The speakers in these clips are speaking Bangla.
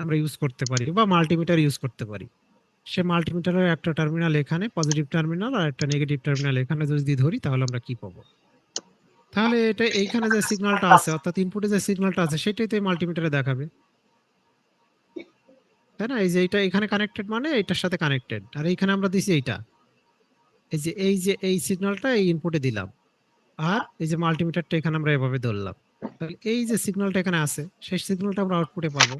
আমরা ইউজ করতে পারি বা মাল্টিমিটার ইউজ করতে পারি। সে মাল্টিমিটারের একটা টার্মিনাল এখানে পজিটিভ টার্মিনাল আর একটা নেগেটিভ টার্মিনাল এখানে যদি ধরি তাহলে আমরা কি পাবো? তাহলে এটা এইখানে যে সিগন্যালটা আছে অর্থাৎ ইনপুটে যে সিগন্যালটা আছে সেটাই তো মাল্টিমিটারে দেখাবে, তাই না? এই যে এটা এখানে কানেক্টেড মানে এটার সাথে কানেক্টেড, আর এইখানে আমরা দিছি এইটা, এই যে এই সিগন্যালটা এই ইনপুটে দিলাম, আর এই যে মাল্টিমিটারটা এখানে আমরা এভাবে ধরলাম, তাহলে এই যে সিগন্যালটা এখানে আছে সেই সিগন্যালটা আমরা আউটপুটে পাবো।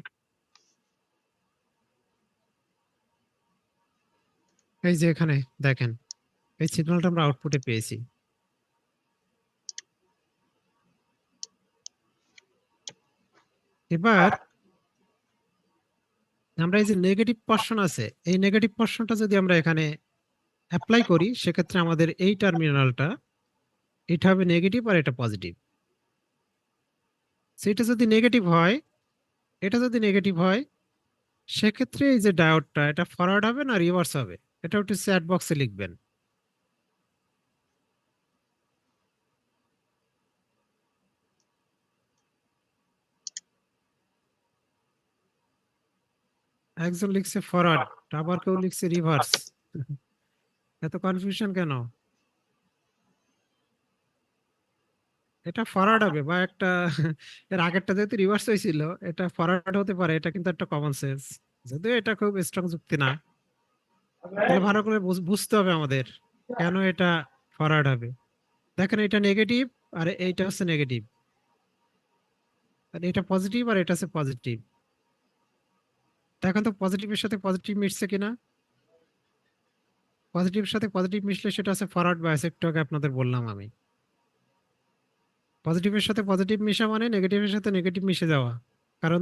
এই যে এখানে দেখেন এই সিগন্যালটা আমরা আউটপুটে পেয়েছি। এবার আমরা এই যে নেগেটিভ পোর্শন আছে এই নেগেটিভ পোর্শনটা যদি আমরা এখানে অ্যাপ্লাই করি সেক্ষেত্রে আমাদের এই টার্মিনালটা এটা হবে নেগেটিভ আর এটা পজিটিভ। সেটা যদি নেগেটিভ হয়, এটা যদি নেগেটিভ হয় সেক্ষেত্রে এই যে ডায়োডটা এটা ফরওয়ার্ড হবে না রিভার্স হবে, এটা একটু চ্যাট বক্সে লিখবেন। একজন লিখছে ফরওয়ার্ড, আবার কেউ লিখছে রিভার্স। এত কনফিউশন কেন? এটা ফরওয়ার্ড হবে বা একটা এর আগেরটা যেহেতু রিভার্স হয়েছিল এটা ফরওয়ার্ড হতে পারে, এটা কিন্তু একটা কমন সেন্স, যদিও এটা খুব স্ট্রং যুক্তি না। তাহলে ভালো করে বুঝতে হবে আমাদের কেন এটা ফরওয়ার্ড হবে। দেখেন এটা নেগেটিভ আর এইটা হচ্ছে নেগেটিভ, আর এটা পজিটিভ আর এটা হচ্ছে পজিটিভ। দেখেন তো পজিটিভের সাথে পজিটিভ মিশছে কিনা। পজিটিভের সাথে পজিটিভ মিশলে সেটা হচ্ছে ফরওয়ার্ড বায়াস, একটু আগে আপনাদের বললাম আমি। পজিটিভের সাথে পজিটিভ মিশা মানে নেগেটিভের সাথে নেগেটিভ মিশে যাওয়া। কারণ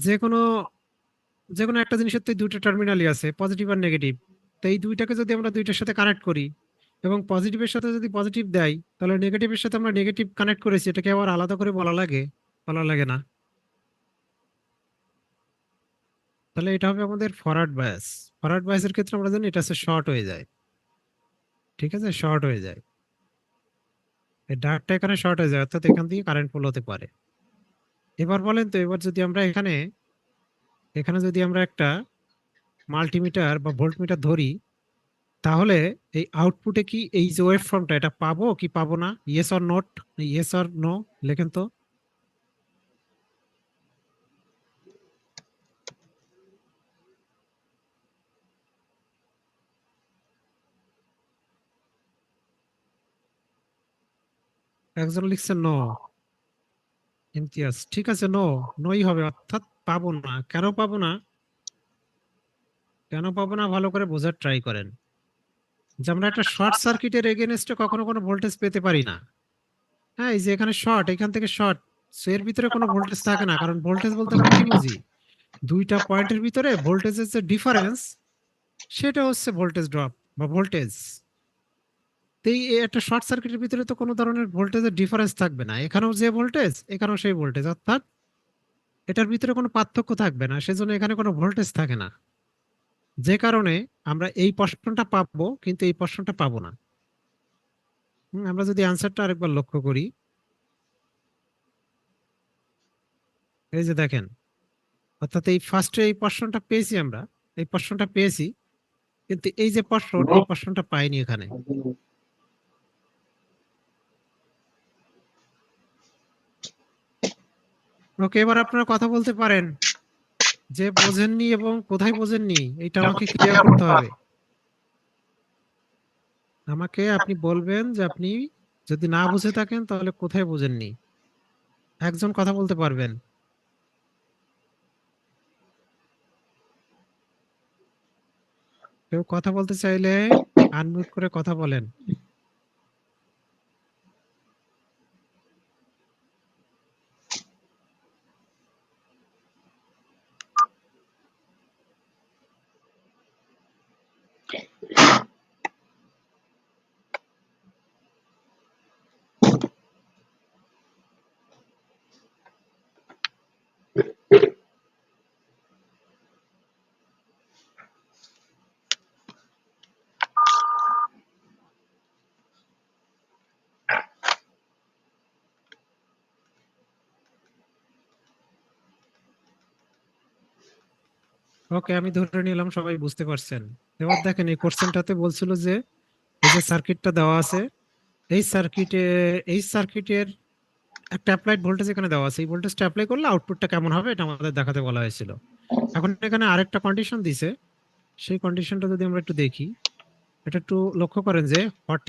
যে কোনো যে কোনো একটা জিনিসের তো দুইটা টার্মিনালই আছে পজিটিভ আর নেগেটিভ। তো এই দুইটাকে যদি আমরা দুইটার সাথে কানেক্ট করি এবং পজিটিভের সাথে যদি পজিটিভ দেয় তাহলে নেগেটিভের সাথে আমরা নেগেটিভ কানেক্ট করেছি, এটাকে আবার আলাদা করে বলা লাগে? বলা লাগে না। তাহলে এটা হবে আমাদের ফরওয়ার্ড বায়াস। ফরওয়ার্ড বায়াসের ক্ষেত্রে আমরা জানি এটা হচ্ছে শর্ট হয়ে যায়, ঠিক আছে, শর্ট হয়ে যায়। এই ডার্কটা এখানে শর্ট হয়ে যায় অর্থাৎ এখান থেকে কারেন্ট ফ্লো হতে পারে। এবার বলেন তো, এবার যদি আমরা এখানে এখানে যদি আমরা একটা মাল্টিমিটার বা ভোল্টমিটার ধরি তাহলে এই আউটপুটে কি এই যে ওয়েভ ফর্মটা এটা পাবো কি পাবো না? Yes or not, yes or no লেখেন তো। একজন লিখছে নো। ইমতিয়াজ ঠিক আছে, নো, নই হবে অর্থাৎ পাবো না। কেন পাবো না? কেন পাবো না ভালো করে বোঝার ট্রাই করেন। যে আমরা একটা শর্ট সার্কিটের এগেনস্টে কখনো কোনো ভোল্টেজ পেতে পারি না। হ্যাঁ, এই যে এখানে শর্ট, এখান থেকে শর্ট, এর ভিতরে কোনো ভোল্টেজ থাকে না, কারণ ভোল্টেজ বলতে আমরা কি বুঝি? দুইটা পয়েন্টের ভিতরে ভোল্টেজের যে ডিফারেন্স সেটা হচ্ছে ভোল্টেজ ড্রপ বা ভোল্টেজ। তো এই একটা শর্ট সার্কিটের ভিতরে তো কোনো ধরনের ভোল্টেজের ডিফারেন্স থাকবে না, এখানেও যে ভোল্টেজ এখানেও সেই ভোল্টেজ, অর্থাৎ এটার ভিতরে কোনো পার্থক্য থাকবে না, সেজন্য এখানে কোনো ভোল্টেজ থাকে না। যে কারণে আমরা এই প্রশ্নটা পাবো কিন্তু এই প্রশ্নটা পাবো না। আমরা যদি অ্যান্সারটা আরেকবার লক্ষ্য করি, এই যে দেখেন, অর্থাৎ এই ফার্স্টে এই প্রশ্নটা পেয়েছি আমরা, এই প্রশ্নটা পেয়েছি, কিন্তু এই যে প্রশ্ন এই প্রশ্নটা পাইনি এখানে। ওকে, এবার আপনারা কথা বলতে পারেন যে বোঝেননি এবং কোথায় বোঝেননি এটা আমাকে ক্লিয়ার করতে হবে। আমাকে আপনি বলবেন যে আপনি যদি না বুঝে থাকেন তাহলে কোথায় বোঝেননি। একজন কথা বলতে পারবেন। কেউ কথা বলতে চাইলে আনমিউট করে কথা বলেন। ওকে, আমি ধরে নিলাম সবাই বুঝতে পারছেন। এবার দেখেন এই কোশ্চেনটাতে বলছিল যে এই যে সার্কিটটা দেওয়া আছে, এই সার্কিটে এই সার্কিটের একটা অ্যাপ্লাইড ভোল্টেজ এখানে দেওয়া আছে, এই ভোল্টেজটা অ্যাপ্লাই করলে আউটপুটটা কেমন হবে এটা আমাদের দেখাতে বলা হয়েছিল। এখন এখানে আরেকটা কন্ডিশন দিছে, সেই কন্ডিশনটা যদি আমরা একটু দেখি, এটা একটু লক্ষ্য করেন যে what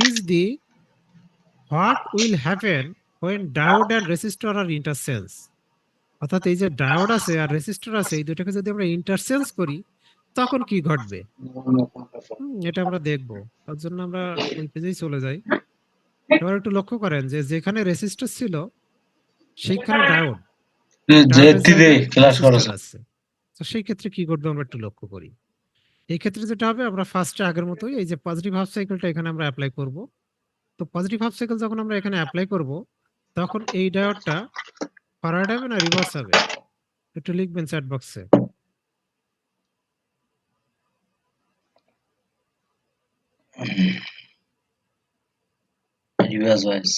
will happen when diode and resistor আর ইন্টারসেন্স। অর্থাৎ এই যে ডায়োড আছে আর রেসিস্টর আছে, এই দুটাকে যদি আমরা ইন্টারসেন্স করি তখন কি ঘটবে। এটা আমরা দেখবো। তার জন্য আমরা ওই পেজেই চলে যাই। এবার একটু লক্ষ্য করেন যে যেখানে রেসিস্টর ছিল সেইখানে ডায়োড, ডায়োডের জেড জায়গায় ক্লাস রেসিস্টর করেছে। আছে। তো সেই ক্ষেত্রে কি ঘটবে আমরা একটু লক্ষ্য করি। এই ক্ষেত্রে যেটা হবে, আমরা ফার্স্টে আগের মতোই এই যে পজিটিভ হাফ সাইকেলটা এখানে আমরা অ্যাপ্লাই করব। তো পজিটিভ হাফ সাইকেল যখন আমরা এখানে অ্যাপ্লাই করব, তখন এই ডায়োডটা ফরওয়ার্ড হবে না রিভার্স হবে, একটু লিখবেন চ্যাট বক্সে। Reverse bias.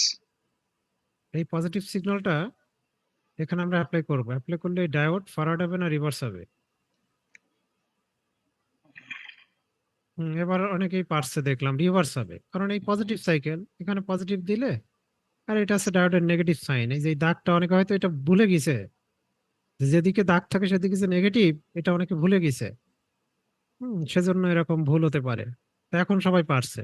এই পজিটিভ সিগন্যালটা এখানে আমরা অ্যাপ্লাই করব, অ্যাপ্লাই করলে এই ডায়োড ফরওয়ার্ড হবে না রিভার্স হবে। এবার অনেকেই পারছে দেখলাম রিভার্স হবে, কারণ এই পজিটিভ সাইকেল এখানে পজিটিভ দিলে, আর এটা আছে ডায়োডের নেগেটিভ সাইন। এই যে এই দাগটা অনেকে হয়তো এটা ভুলে গেছে, যে যেদিকে দাগ থাকে সেদিকে যে নেগেটিভ, এটা অনেকে ভুলে গেছে। সেজন্য এরকম ভুল হতে পারে। তো এখন সবাই পারছে।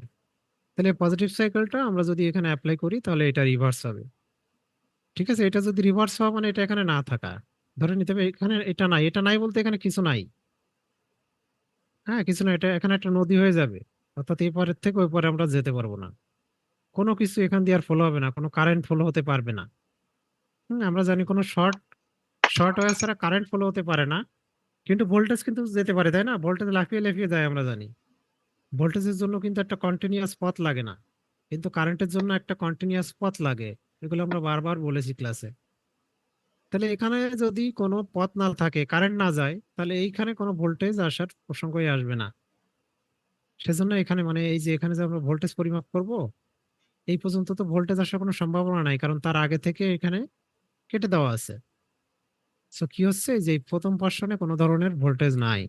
তাহলে পজিটিভ সাইকেলটা আমরা যদি এখানে অ্যাপ্লাই করি তাহলে এটা রিভার্স হবে। ঠিক আছে, এটা যদি রিভার্স হওয়া মানে এটা এখানে না থাকা, ধরে নিতে হবে এখানে এটা নাই, এটা নাই বলতে এখানে কিছু নাই। হ্যাঁ, কিছু না, এটা এখানে একটা নদী হয়ে যাবে। অর্থাৎ এই পারের থেকে ওই পারে আমরা যেতে পারবো না, কোনো কিছু এখান দিয়ে আর ফলো হবে না, কোনো কারেন্ট ফলো হতে পারবে না। আমরা জানি কোনো শর্ট শর্ট ওয়্যার ছাড়া কারেন্ট ফলো হতে পারে না, কিন্তু ভোল্টেজ কিন্তু যেতে পারে, তাই না? ভোল্টেজ লাফিয়ে লাফিয়ে যায় আমরা জানি। ভোল্টেজের জন্য কিন্তু একটা কন্টিনিউয়াস পথ লাগে না, কিন্তু কারেন্টের জন্য একটা কন্টিনিউয়াস পথ লাগে। এগুলো আমরা বারবার বলেছি ক্লাসে। তাহলে এখানে যদি কোনো পথ না থাকে, কারেন্ট না যায়, তাহলে এইখানে কোনো ভোল্টেজ আসার প্রসঙ্গই আসবে না। সেজন্য এখানে মানে এই যে এখানে যে আমরা ভোল্টেজ পরিমাপ করব, এই পর্যন্ত তো ভোল্টেজ আসার কোনো সম্ভাবনা নাই, কারণ তার আগে থেকে এখানে কেটে দেওয়া আছে। সো কি হচ্ছে, যে এই প্রথম পোর্শনে কোনো ধরনের ভোল্টেজ নাই।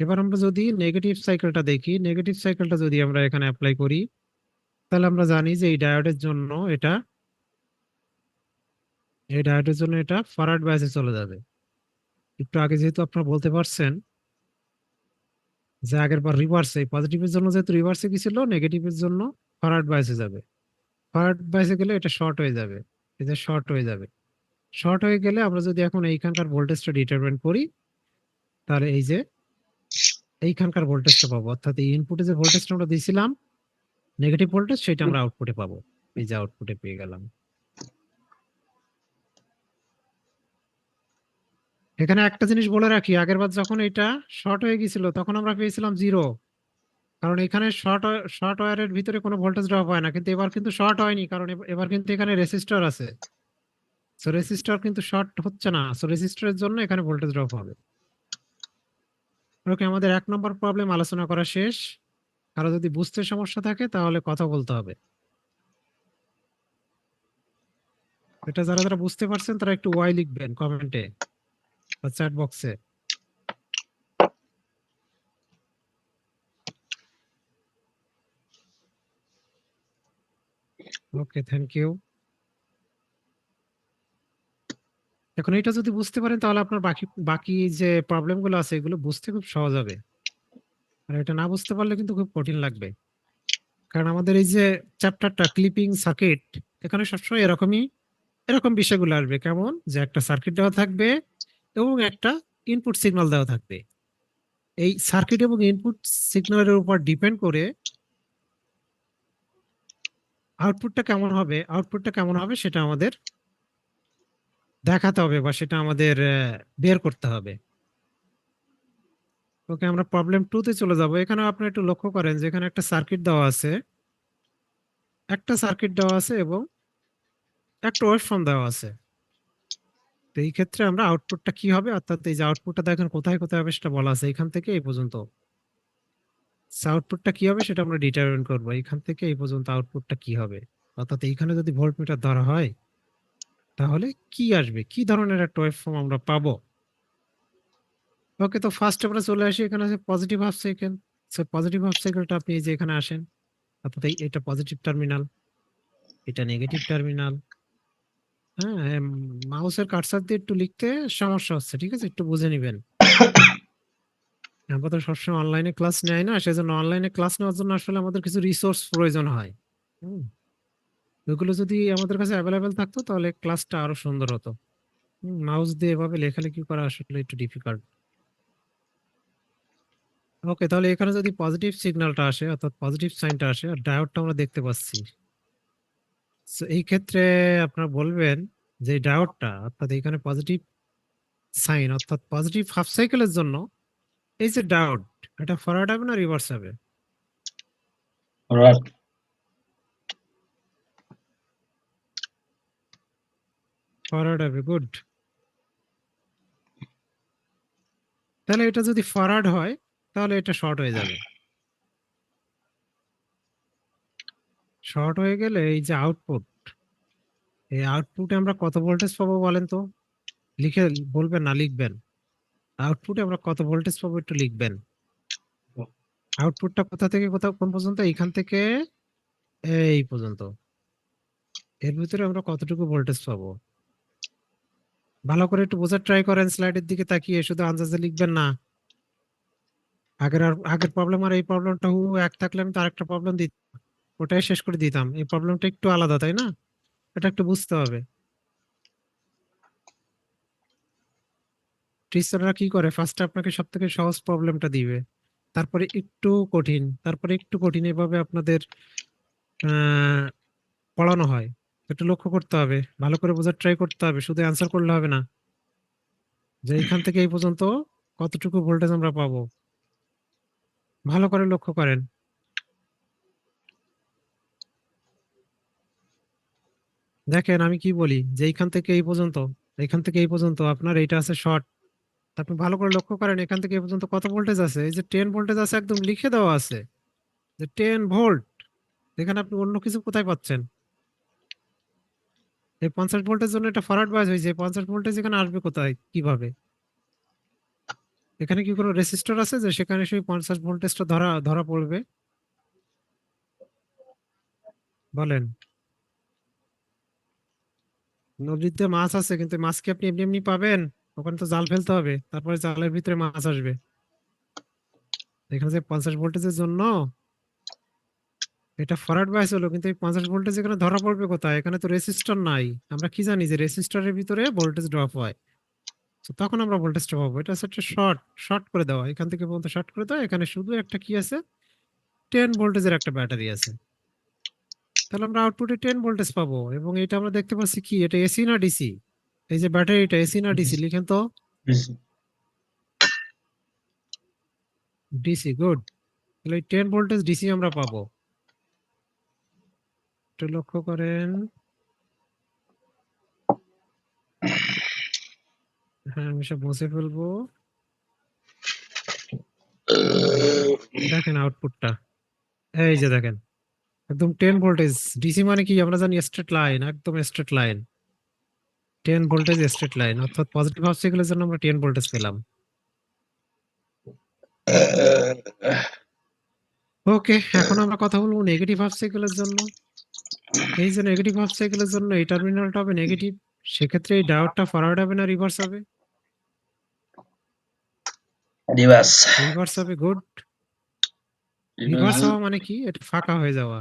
এবার আমরা যদি নেগেটিভ সাইকেলটা দেখি, নেগেটিভ সাইকেলটা যদি আমরা এখানে অ্যাপ্লাই করি, তাহলে আমরা জানি যে এই ডায়োডের জন্য এটা ফরওয়ার্ড বায়াসে চলে যাবে। একটু আগে যেহেতু আপনারা বলতে পারছেন যে আগের বার রিভার্সে, পজিটিভের জন্য যেহেতু রিভার্সে গেছিল, নেগেটিভের জন্য ফরওয়ার্ড বায়াসে যাবে। ফরওয়ার্ড বায়াসে গেলে এটা শর্ট হয়ে যাবে, এটা শর্ট হয়ে যাবে। শর্ট হয়ে গেলে আমরা যদি এখন এইখানকার ভোল্টেজটা ডিটারমাইন করি, তাহলে এই যে এইখানকার ভোল্টেজটা পাবো, অর্থাৎ এই ইনপুটে যে ভোল্টেজটা আমরা দিয়েছিলাম নেগেটিভ ভোল্টেজ, সেটা আমরা আউটপুটে পাবো। এই যে আউটপুটে পেয়ে গেলাম। এখানে একটা জিনিস বলে রাখি, আগেরবার যখন এটা শর্ট হয়ে গেছিল তখন আমরা পেয়েছিলাম 0, কারণ এখানে শর্ট ওয়্যারের ভিতরে কোনো ভোল্টেজ ড্রপ হয় না। কিন্তু এবার কিন্তু শর্ট হয়নি, কারণ এবার কিন্তু এখানে রেসিস্টর আছে। সো রেসিস্টর কিন্তু শর্ট হচ্ছে না, সো রেসিস্টরের জন্য এখানে ভোল্টেজ ড্রপ হবে। ওকে, আমাদের 1 নম্বর প্রবলেম আলোচনা করা শেষ। কারো যদি বুঝতে সমস্যা থাকে তাহলে কথা বলতে হবে। এটা যারা যারা বুঝতে পারছেন তারা একটু ওয়াই লিখবেন কমেন্টে বা চ্যাট বক্সে। ওকে, থ্যাংক ইউ। এখন এটা যদি বুঝতে পারেন তাহলে আপনার বাকি বাকি যে প্রবলেম গুলো আছে এগুলো বুঝতে খুব সহজ হবে। আর এটা না বুঝতে পারলে কিন্তু খুব কঠিন লাগবে। কারণ আমাদের এই যে চ্যাপ্টারটা ক্লিপিং সার্কিট, এখানে সবসময় এরকম বিষয়গুলো আসবে, কেমন যে একটা সার্কিট দেওয়া থাকবে এবং একটা ইনপুট সিগন্যাল দেওয়া থাকবে। এই সার্কিট এবং ইনপুট সিগন্যালের উপর ডিপেন্ড করে আউটপুটটা কেমন হবে সেটা আমাদের দেখাতে হবে, বা সেটা আমাদের বের করতে হবে। ওকে, আমরা প্রবলেম 2 তে চলে যাব। এখানে আপনি একটু লক্ষ্য করেন যে এখানে একটা সার্কিট দেওয়া আছে এবং একটা ওয়েভফর্ম দেওয়া আছে। তো এই ক্ষেত্রে আমরা আউটপুটটা কি হবে, অর্থাৎ এই যে আউটপুটটা দেখেন কোথায় কোথায় হবে সেটা বলা আছে, এখান থেকে এই পর্যন্ত আউটপুটটা কি হবে সেটা আমরা ডিটারমিন করবো। এখান থেকে এই পর্যন্ত আউটপুটটা কি হবে, অর্থাৎ এইখানে যদি ভোল্টমিটার ধরা হয় তাহলে কি আসবে, কি ধরনের একটা ওয়েভফর্ম আমরা পাবো। ওকে, তো ফার্স্ট আমরা চলে আসি, এখানে আছে positive half cycle. So positive half সাইকেলটা আপনি এই যে এখানে আসেন, অর্থাৎ এটা পজিটিভ টার্মিনাল, এটা নেগেটিভ টার্মিনাল। হ্যাঁ, মাউসের কার্সার দিয়ে একটু লিখতে সমস্যা হচ্ছে, ঠিক আছে, একটু বুঝে নিবেন। আমরা তো সবসময় অনলাইনে ক্লাস নেয় না, সেজন্য অনলাইনে ক্লাস নেওয়ার জন্য আসলে আমাদের কিছু রিসোর্স প্রয়োজন হয়। হুম, ওইগুলো যদি আমাদের কাছে অ্যাভেলেবেল থাকতো তাহলে ক্লাসটা আরো সুন্দর হতো। মাউস দিয়ে এভাবে লেখালেখি করা আসলে একটু ডিফিকাল্ট। ওকে, তাহলে এখানে যদি পজিটিভ সিগন্যালটা আসে, অর্থাৎ পজিটিভ সাইনটা আসে, আর ডায়োডটা আমরা দেখতে পাচ্ছি, তো এই ক্ষেত্রে আপনারা বলবেন যে ডায়োডটা, অর্থাৎ এখানে পজিটিভ সাইন অর্থাৎ পজিটিভ হাফ সাইকেলের জন্য এই যে ডায়োড, এটা ফরওয়ার্ড হবে না রিভার্স হবে? ফরওয়ার্ড। ফরওয়ার্ড হবে, গুড। তাহলে এটা যদি ফরওয়ার্ড হয় তাহলে এটা শর্ট হয়ে যাবে। শর্ট হয়ে গেলে এই যে আউটপুট, এই আউটপুটে আমরা কত ভোল্টেজ পাবো বলেন তো? লিখে বলবেন না, লিখবেন। আউটপুটে আমরা কত ভোল্টেজ পাবো একটু লিখবেন। আউটপুটটা কোথা থেকে কোথা কোন পর্যন্ত? এইখান থেকে এই পর্যন্ত। এর ভিতরে আমরা কতটুকু ভোল্টেজ পাবো? ভালো করে একটু বোঝার ট্রাই করেন, স্লাইডের দিকে তাকিয়ে, শুধু আন্দাজে লিখবেন না। আগের প্রবলেম আর এই প্রবলেমটা এক থাকলে আমি তো আরেকটা প্রবলেম দিতাম, ওটাই শেষ করে দিতাম। এই প্রবলেমটা একটু আলাদা, তাই না? এটা একটু বুঝতে হবে। টিচাররা কি করে, ফার্স্টে আপনাকে সব থেকে সহজ প্রবলেমটা দিবে, তারপরে একটু কঠিন, তারপরে একটু কঠিন, এভাবে আপনাদের আহ পড়ানো হয়। একটু লক্ষ্য করতে হবে, ভালো করে বোঝার ট্রাই করতে হবে, শুধু অ্যান্সার করলে হবে না। যে এইখান থেকে এই পর্যন্ত কতটুকু ভোল্টেজ আমরা পাবো, ভালো করে লক্ষ্য করেন। দেখেন আমি কি বলি, যে এইখান থেকে এই পর্যন্ত, এইখান থেকে এই পর্যন্ত আপনার এইটা আছে শর্ট। আপনি ভালো করে লক্ষ্য করেন, এখান থেকে এই পর্যন্ত কত ভোল্টেজ আছে? এই যে 10 ভোল্টেজ আছে, একদম লিখে দেওয়া আছে যে 10 ভোল্ট। এখানে আপনি অন্য কিছু কোথায় পাচ্ছেন? এই 50 ভোল্টের জন্য এটা ফরওয়ার্ড বায়াস হয়েছে, 50 ভোল্টেজ এখানে আসবে কোথায়, কিভাবে? এখানে কি কোনো রেজিস্টর আছে যে সেখানে সেই 50 ভোল্টেজটা ধরা ধরা পড়বে? বলেন। নদীতে মাছ আছে, কিন্তু মাছ কি আপনি এমনি এমনি পাবেন? ওখানে তো জাল ফেলতে হবে, তারপরে জালের ভিতরে মাছ আসবে। এখানে যে 50 ভোল্টেজের জন্য এটা ফরওয়ার্ড বায়াস হলো, কিন্তু এই 50 ভোল্টেজ এখানে ধরা পড়বে কোথায়? এখানে তো রেজিস্টর নাই। আমরা কি জানি যে রেজিস্টরের ভিতরে ভোল্টেজ ড্রপ হয়। তো তখন আমরা ভোল্টেজটা পাবো। এটা হচ্ছে একটা শর্ট, শর্ট করে দেওয়া, এখান থেকে পর্যন্ত শর্ট করে দেওয়া। এখানে শুধু একটা কি আছে, 10 ভোল্টেজের একটা ব্যাটারি আছে। তাহলে আমরা আউটপুটে 10 ভোল্টেজ পাবো, এবং এটা আমরা দেখতে পাচ্ছি কি, এটা এসি না ডিসি? এই যে ব্যাটারিটা এসি না ডিসি, লিখেন তো। ডিসি। DC, good. তাহলে 10 ভোল্টেজ ডিসি আমরা পাবো। একটু লক্ষ্য করেন। হ্যাঁ, আমি সব মুছে ফেলবো। দেখেন আউটপুটটা, এই যে দেখেন, একদম 10 ভোল্টেজ। ডিসি মানে কি আমরা জানি, স্ট্রেট লাইন, একদম straight line. 10 voltage straight line, অর্থাৎ পজিটিভ হাফ সাইকেলের জন্য আমরা 10 ভোল্টেজ পেলাম। ওকে, এখন আমরা কথা বলবো নেগেটিভ হাফ সাইকেলের জন্য। এই যে নেগেটিভ হাফ সাইকেলের জন্য এই টার্মিনালটা হবে নেগেটিভ, সেক্ষেত্রে এই ডায়োডটা ফরওয়ার্ড হবে না রিভার্স হবে? রিভার্স। রিভার্স হবে, গুড। Reverse reverse. হওয়া মানে কি, এটা ফাঁকা হয়ে যাওয়া।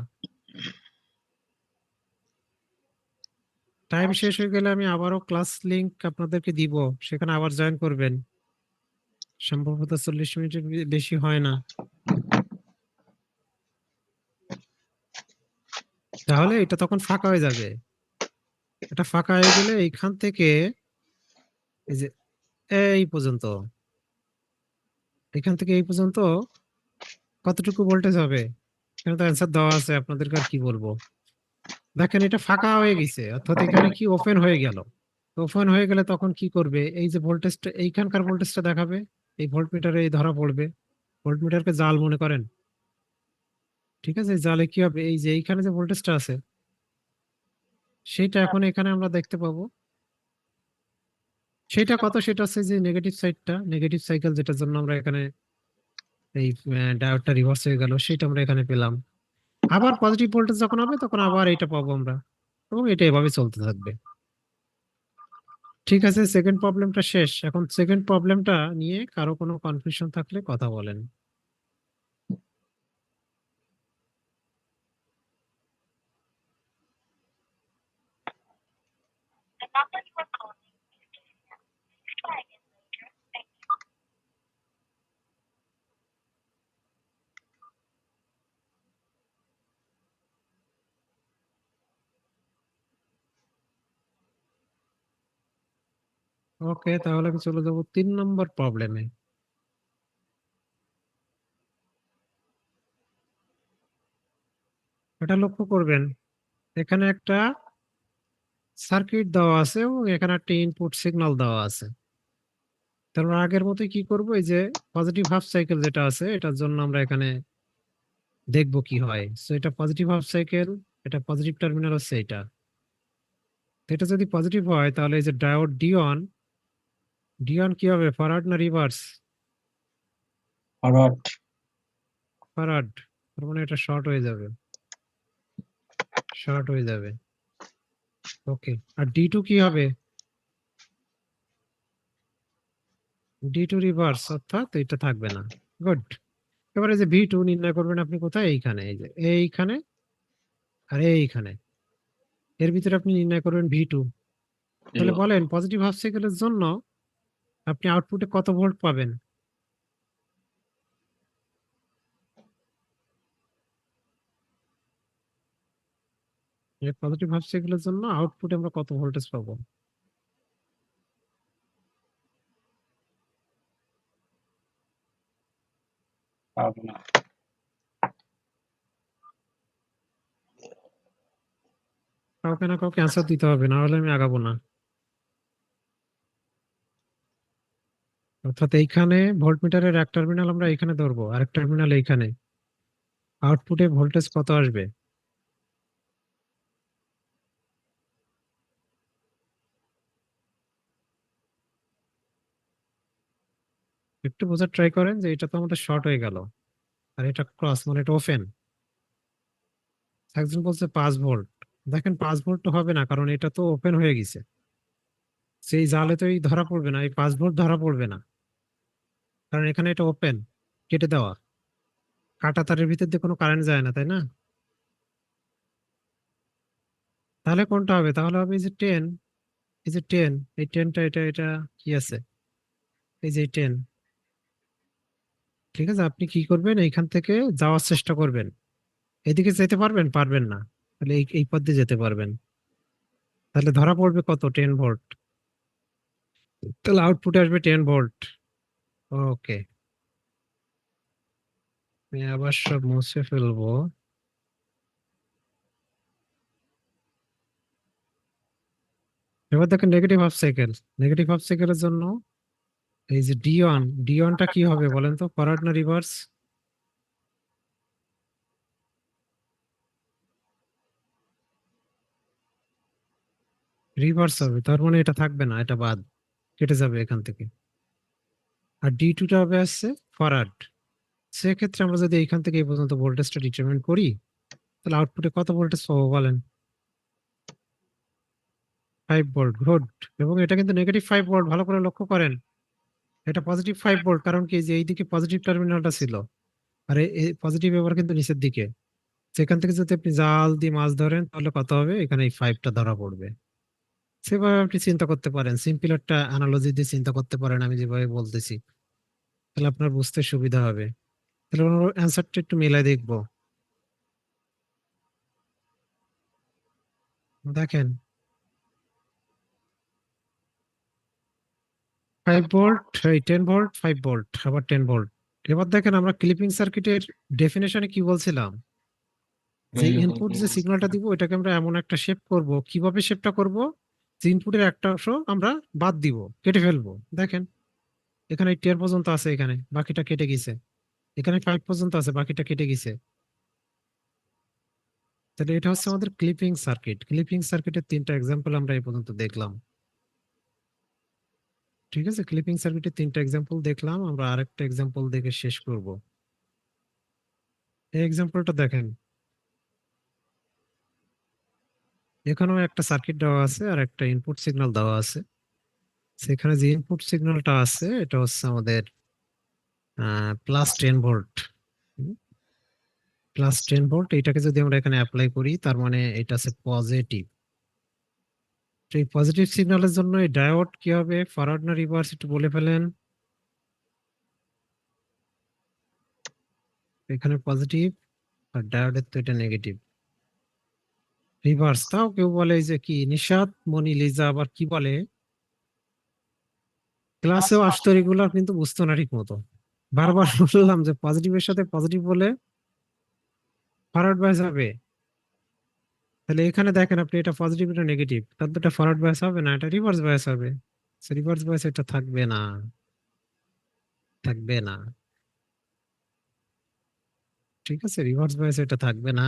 টাইম শেষ হয়ে গেলে আমি আবারও ক্লাস লিংক আপনাদেরকে দিব, সেখানে আবার জয়েন করবেন। সম্ভবত 40 মিনিটের বেশি হয় না। তাহলে এটা তখন ফাঁকা হয়ে যাবে। এটা ফাঁকা হয়ে গেলে এইখান থেকে এই যে এই পর্যন্ত, এখান থেকে এই পর্যন্ত কতটুকু ভোল্টেজ হবে? এখানে তো অ্যান্সার দেওয়া আছে, আপনাদেরকে আর কি বলবো। দেখেন এটা ফাঁকা হয়ে গেছে, অর্থাৎ এখানে কি ওপেন হয়ে গেল। ওপেন হয়ে গেলে তখন কি করবে, এই যে ভোল্টেজটা, এইখানকার ভোল্টেজটা দেখাবে, এই ভোল্টমিটারে এই ধরা পড়বে। ভোল্টমিটারকে জাল মনে করেন, ঠিক আছে? এই জালে কি হবে, এই যে এইখানে যে ভোল্টেজটা আছে সেটা এখন এখানে আমরা দেখতে পাবো। সেটা কত, সেটা হচ্ছে যে নেগেটিভ সাইডটা, নেগেটিভ সাইকেল যেটার জন্য আমরা এখানে এই ডায়োডটা রিভার্স হয়ে গেল, সেটা আমরা এখানে পেলাম। আবার পজিটিভ ভোল্টেজ যখন হবে তখন আবার এটা পাবো আমরা, এবং এটা এভাবে চলতে থাকবে। ঠিক আছে, সেকেন্ড প্রবলেমটা শেষ। এখন সেকেন্ড প্রবলেমটা নিয়ে কারো কোনো কনফিউশন থাকলে কথা বলেন। ওকে, তাহলে আমি চলে যাবো 3 নম্বর প্রবলেমে। এটা লক্ষ্য করবেন, এখানে একটা সার্কিট দেওয়া আছে এবং এখানে একটা ইনপুট সিগন্যাল দেওয়া আছে। তারপর আগের মতোই কি করব, এই যে পজিটিভ হাফ সাইকেল যেটা আছে এটার জন্য আমরা এখানে দেখবো কি হয়। সো এটা পজিটিভ হাফ সাইকেল, এটা পজিটিভ টার্মিনাল হচ্ছে এটা। তো এটা যদি পজিটিভ হয় তাহলে এই যে diode D on, D on কি হবে, ফরওয়ার্ড না রিভার্স? ফরওয়ার্ড। ফরওয়ার্ড। তার মানে এটা শর্ট হয়ে যাবে, শর্ট হয়ে যাবে। ওকে, আর ডি টু কি হবে? ডি টু রিভার্স, অর্থাৎ এটা থাকবে না। গুড। এবারে যে ভি টু নির্ণয় করবেন আপনি কোথায়? এইখানে, এই যে এইখানে আর এইখানে, এর ভিতরে আপনি নির্ণয় করবেন ভি টু। তাহলে বলেন পজিটিভ হাফ সাইকেলের জন্য আপনি আউটপুটে কত ভোল্ট পাবেন? পজিটিভ হাফ সাইকেলের জন্য আউটপুটে আমরা কত ভোল্টেজ পাবো? পাবো না। কাউকে না কাউকে অ্যান্সার দিতে হবে, না হলে আমি আগাবো না। অর্থাৎ এইখানে ভোল্টমিটারের এক টার্মিনাল আমরা এখানে ধরবো, আরেক টার্মিনাল এইখানে। আউটপুটে ভোল্টেজ কত আসবে? একটু বোঝার ট্রাই করেন যে এটা তো আমাদের শর্ট হয়ে গেল, আর এটা ক্রস মানে এটা ওপেন। একজন বলছে 5 ভোল্ট। দেখেন 5 ভোল্ট তো হবে না, কারণ এটা তো ওপেন হয়ে গেছে। সেই জালে তো এই ধরা পড়বে না, এই 5 ভোল্ট ধরা পড়বে না, কারণ এখানে এটা ওপেন, কেটে দেওয়া। কাটা তারের ভিতর দিয়ে কোনো কারেন্ট যায় না, তাই না? তাহলে কোনটা হবে? তাহলে হবে এই যে 10, এই যে 10, এই 10টা, এটা এটা কি আছে, এই যে 10। ঠিক আছে, আপনি কি করবেন, এইখান থেকে যাওয়ার চেষ্টা করবেন। এদিকে যেতে পারবেন? পারবেন না। তাহলে এই এই পথ দিয়ে যেতে পারবেন। তাহলে ধরা পড়বে কত? 10 ভোল্ট। তাহলে আউটপুটে আসবে 10 ভোল্ট। ওকে, আমি আবার সব মুছে ফেলবো। এবার দেখেন negative half cycle, negative half সাইকেলের জন্য এই যে ডি অনটা কি হবে বলেন তো, ফরওয়ার্ড না রিভার্স? রিভার্স হবে, তার মানে এটা থাকবে না, এটা বাদ, কেটে যাবে এখান থেকে। আর ডি টুটা হবে আসছে ফরওয়ার্ড। সেক্ষেত্রে আমরা যদি এইখান থেকে এই পর্যন্ত ভোল্টেজটা ডিটারমিন করি, তাহলে আউটপুটে কত ভোল্টেজ পাবো বলেন? 5 ভোল্ট। গুড। এবং এটা কিন্তু নেগেটিভ 5 ভোল্ট, ভালো করে লক্ষ্য করেন। এটা পজিটিভ 5 ভোল্ট, কারণ কি যে এইদিকে পজিটিভ টার্মিনালটা ছিল, আর এই পজিটিভ এবার কিন্তু নিচের দিকে। সেখান থেকে যদি আপনি জাল দিয়ে মাছ ধরেন তাহলে কত হবে? এখানে এই 5টা ধরা পড়বে। সেভাবে আপনি চিন্তা করতে পারেন, সিম্পল একটা অ্যানালজি দিয়ে চিন্তা করতে পারেন আমি যেভাবে বলতেছি, তাহলে আপনার বুঝতে সুবিধা হবে। তাহলে ওর অ্যান্সারটা একটু মিলাই দেখবো। দেখেন 5 ভোল্ট, এই 10 ভোল্ট, 5 ভোল্ট, আবার 10 ভোল্ট। এবার দেখেন আমরা ক্লিপিং সার্কিটের ডেফিনেশনে কি বলছিলাম, যে ইনপুট যে সিগন্যালটা দিব এটাকে আমরা এমন একটা শেপ করব। কিভাবে শেপটা করব? যে ইনপুটের একটা অংশ আমরা বাদ দিব, কেটে ফেলবো। দেখেন এখানে 10 পর্যন্ত আছে, এখানে বাকিটা কেটে গেছে। এখানে 5 পর্যন্ত আছে, বাকিটা কেটে গেছে। তাহলে এটা হচ্ছে আমাদের ক্লিপিং সার্কিট। ক্লিপিং সার্কিটের 3টা এক্সাম্পল আমরা এই পর্যন্ত দেখলাম। ঠিক আছে, ক্লিপিং সার্কিটের 3টা এক্সাম্পল দেখলাম, আমরা আরেকটা এক্সাম্পল দেখে শেষ করব। এই এক্সাম্পলটা দেখেন, এখানেও একটা সার্কিট দেওয়া আছে আর একটা ইনপুট সিগন্যাল দেওয়া আছে। সেখানে যে ইনপুট সিগন্যালটা আছে এটা হচ্ছে আমাদের +10 ভোল্ট। +10 ভোল্ট, এটাকে যদি আমরা এখানে অ্যাপ্লাই করি তার মানে এটা আছে পজিটিভ। তো এই পজিটিভ সিগন্যালের জন্য এই ডায়োড কি হবে, ফরওয়ার্ড না রিভার্স, একটু বলে ফেলেন। এখানে পজিটিভ আর ডায়োডের তো এটা নেগেটিভ। রিভার্স, তাও কেউ বলে এই যে কি নিশাত মনি লিজা আবার কি বলে, ক্লাসেও আসতো রেগুলার কিন্তু বুঝতো না ঠিক মতো। বারবার বললাম যে পজিটিভের সাথে পজিটিভ বলে ফরওয়ার্ড বাইস হবে। তাহলে এখানে দেখেন আপনি, এটা পজিটিভ এটা নেগেটিভ, তাহলে তো এটা ফরওয়ার্ড বাইস হবে না, এটা রিভার্স বাইস হবে। রিভার্স বাইস এটা থাকবে না, থাকবে না। ঠিক আছে, রিভার্স বাইস এটা থাকবে না।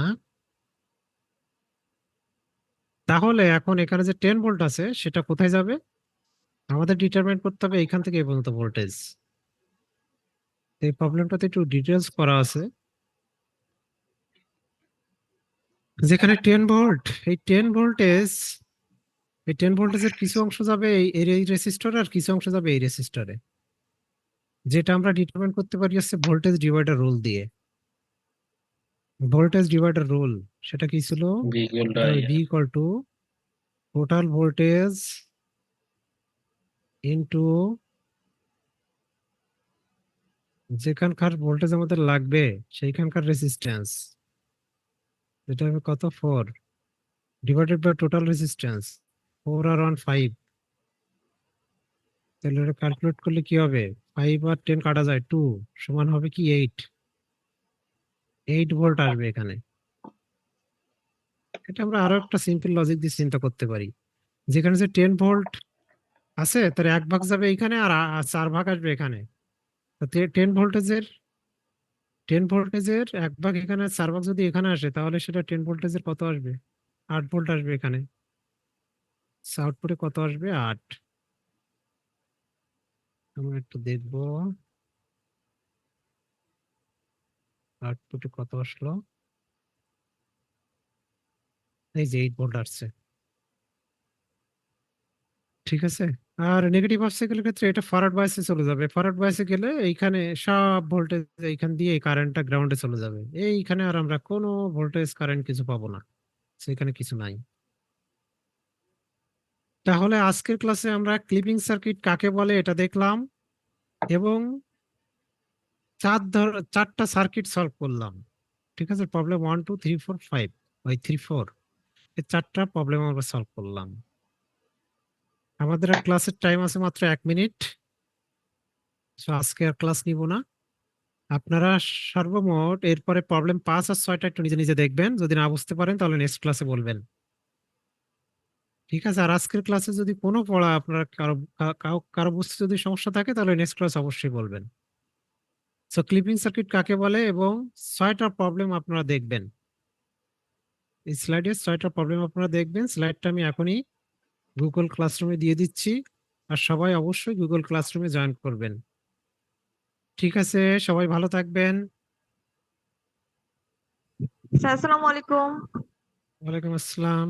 তাহলে এখন এখানে যে 10 ভোল্ট আছে সেটা কোথায় যাবে, আমাদের ডিটারমাইন করতে হবে এখান থেকে এই পর্যন্ত ভোল্টেজ। এই প্রবলেমটাতে একটু ডিটেলস করা আছে। যেখানে 10 ভোল্ট, এই 10 ভোল্টেজ, এই 10 ভোল্টেজের কিছু অংশ যাবে এই রেসিস্টরে আর কিছু অংশ যাবে এই রেসিস্টরে, যেটা আমরা ডিটারমাইন করতে পারি হচ্ছে ভোল্টেজ ডিভাইডার রুল দিয়ে। ভোল্টেজ ডিভাইডার রুল সেটা কি ছিল, বি ইকুয়াল টু এটা I V equal to total voltage into যেখানকার ভোল্টেজ আমাদের লাগবে সেইখানকার রেসিস্ট্যান্স, যেটা হবে কত 4 ডিভাইডেড বাই টোটাল রেসিস্ট্যান্স 4 আর 1 5। তাহলে এটা ক্যালকুলেট করলে কি হবে, 5 আর 10 কাটা যায় 2 সমান হবে কি 8 ভোল্ট আসবে এখানে। এটা আমরা আরো একটা সিম্পল লজিক দিয়ে চিন্তা করতে পারি, যেখানে যে 10 ভোল্ট আছে তার 1 ভাগ যাবে এখানে আর 4 ভাগ আসবে এখানে। 10 ভোল্টেজের 1 ভাগ এখানে, 4 ভাগ যদি এখানে আসে তাহলে সেটা 10 ভোল্টেজের কত আসবে, 8 ভোল্ট আসবে এখানে। আউটপুটে কত আসবে 8। আমরা একটু দেখবো আউটপুটে কত আসলো। এই যে 8 ভোল্ট আসছে। ঠিক আছে, আর নেগেটিভ অবস্টাকেলের ক্ষেত্রে এটা ফরওয়ার্ড বায়াসে চলে যাবে, ফরওয়ার্ড বায়াসে গেলে এইখানে সব ভোল্টেজ এইখান দিয়ে এই কারেন্টটা গ্রাউন্ডে চলে যাবে, এইখানে আর আমরা কোনো ভোল্টেজ কারেন্ট কিছু পাবো না, সেখানে কিছু নাই। তাহলে আজকের ক্লাসে আমরা ক্লিপিং সার্কিট কাকে বলে এটা দেখলাম, এবং 4টা সার্কিট সলভ করলাম। ঠিক আছে, প্রবলেম 1 2 3 4 5 ওই 3 4, এই 4টা প্রবলেম আমরা সলভ করলাম। আমাদের ক্লাসের টাইম আছে মাত্র 1 মিনিট, আজকে আর ক্লাস নিব না। আপনারা সর্বমোট এরপরে প্রবলেম 5 আর 6টা একটু নিজে নিজে দেখবেন, যদি না বুঝতে পারেন তাহলে নেক্সট ক্লাসে বলবেন। ঠিক আছে, আর আজকের ক্লাসে যদি কোনো পড়া আপনার কারো বুঝতে যদি সমস্যা থাকে তাহলে নেক্সট ক্লাস অবশ্যই বলবেন। সো ক্লিপিং সার্কিট কাকে বলে এবং 6টা প্রবলেম আপনারা দেখবেন, এই স্লাইডে 6টা প্রবলেম আপনারা দেখবেন। স্লাইডটা আমি এখনই গুগল ক্লাসরুমে দিয়ে দিচ্ছি, আর সবাই অবশ্যই গুগল ক্লাসরুমে জয়েন করবেন। ঠিক আছে, সবাই ভালো থাকবেন। স্যার আসসালামু আলাইকুম। ওয়ালাইকুম আসসালাম।